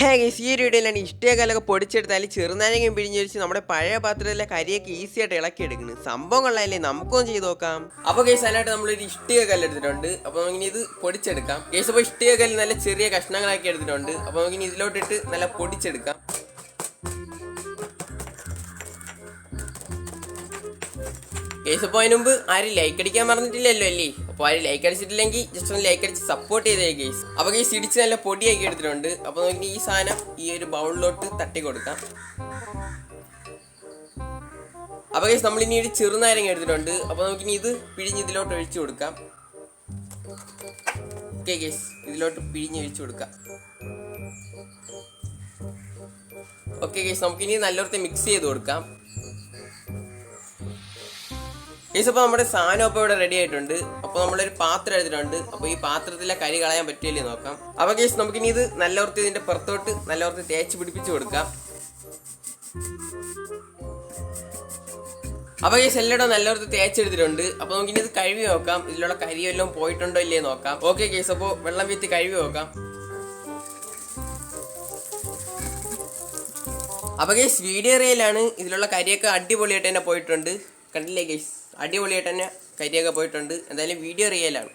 Hey guys, ഈ ഒരു വീഡിയോയിലാണ് ഇഷ്ടകലൊക്കെ പൊടിച്ചെടുത്താൽ ചെറുനാരങ്ങയും പിഴിഞ്ഞൊഴിച്ച് നമ്മുടെ പഴയ പാത്രത്തിലെ കരിയൊക്കെ ഈസി ആയിട്ട് ഇളക്കി എടുക്കുന്നത്. സംഭവം കൊള്ളാല്ലേ, നമുക്കൊന്നും ചെയ്ത് നോക്കാം. അപ്പോൾ ഗൈസ്, അതിനായിട്ട് നമ്മളൊരു ഇഷ്ടിക കല്ല് എടുത്തിട്ടുണ്ട്. അപ്പോൾ നമുക്കിനി ഇത് പൊടിച്ചെടുക്കാം. ഗൈസ്, അപ്പോൾ ഇഷ്ടിക കല്ല് നല്ല ചെറിയ കഷ്ണങ്ങളാക്കി എടുത്തിട്ടുണ്ട്. അപ്പോൾ നമുക്കിനി ഇതിലോട്ടിട്ട് നല്ല പൊടിച്ചെടുക്കാം. കേസ് അപ്പോൾ അതിന് മുമ്പ് ആരും ലൈക്ക് അടിക്കാൻ മറന്നിട്ടില്ലല്ലോ അല്ലേ? അപ്പോൾ ആരും ലൈക്ക് അടിച്ചിട്ടില്ലെങ്കിൽ ജസ്റ്റ് ഒന്ന് ലൈക്ക് അടിച്ച് സപ്പോർട്ട് ചെയ്തേ ഗേസ്. അപ്പോൾ ഗേസ് ഇടിച്ച് നല്ല പൊടിയാക്കി എടുത്തിട്ടുണ്ട്. അപ്പോൾ നമുക്ക് ഈ സാധനം ഈ ഒരു ബൗളിലോട്ട് തട്ടി കൊടുക്കാം. അപ്പോൾ ഗേസ് നമ്മളിനി ഒരു ചെറുനാരങ്ങ എടുത്തിട്ടുണ്ട്. അപ്പോൾ നമുക്കിനി ഇത് പിഴിഞ്ഞ് ഇതിലോട്ട് ഒഴിച്ചു കൊടുക്കാം. ഓക്കെ ഗേസ്, ഇതിലോട്ട് പിഴിഞ്ഞ് ഒഴിച്ചു കൊടുക്കാം. ഓക്കെ ഗേസ്, നമുക്കിനി നല്ലോടത്ത് മിക്സ് ചെയ്ത് കൊടുക്കാം. ഗൈസ്, അപ്പോൾ നമ്മുടെ സാധനം അപ്പോൾ ഇവിടെ റെഡി ആയിട്ടുണ്ട്. അപ്പോൾ നമ്മളൊരു പാത്രം എടുത്തിട്ടുണ്ട്. അപ്പോൾ ഈ പാത്രത്തിലെ കരി കളയാൻ പറ്റില്ലേ നോക്കാം. അപ്പോൾ ഗൈസ് നമുക്കിനി ഇത് നല്ലോർത്ത് ഇതിൻ്റെ പുറത്തോട്ട് നല്ലോർത്ത് തേച്ച് പിടിപ്പിച്ച് കൊടുക്കാം. അപ്പോൾ ഗൈസ് എല്ലായിടും നല്ലോർത്ത് തേച്ചെടുത്തിട്ടുണ്ട്. അപ്പോൾ നമുക്കിനി ഇത് കഴുകി നോക്കാം, ഇതിലുള്ള കരി വല്ലതും പോയിട്ടുണ്ടോ ഇല്ലേ നോക്കാം. ഓക്കെ ഗൈസ്, അപ്പോൾ വെള്ളം വീത്തി കഴുകി നോക്കാം. അപ്പോൾ ഗൈസ് വീഡിയോ റിയലാണ്, ഇതിലുള്ള കരിയൊക്കെ അടിപൊളിയായിട്ട് തന്നെ പോയിട്ടുണ്ട്. കണ്ടില്ലേ ഗൈസ്, അടിപൊളിയായിട്ട് തന്നെ കരിയൊക്കെ പോയിട്ടുണ്ട്. എന്തായാലും വീഡിയോ റിയലാണ്.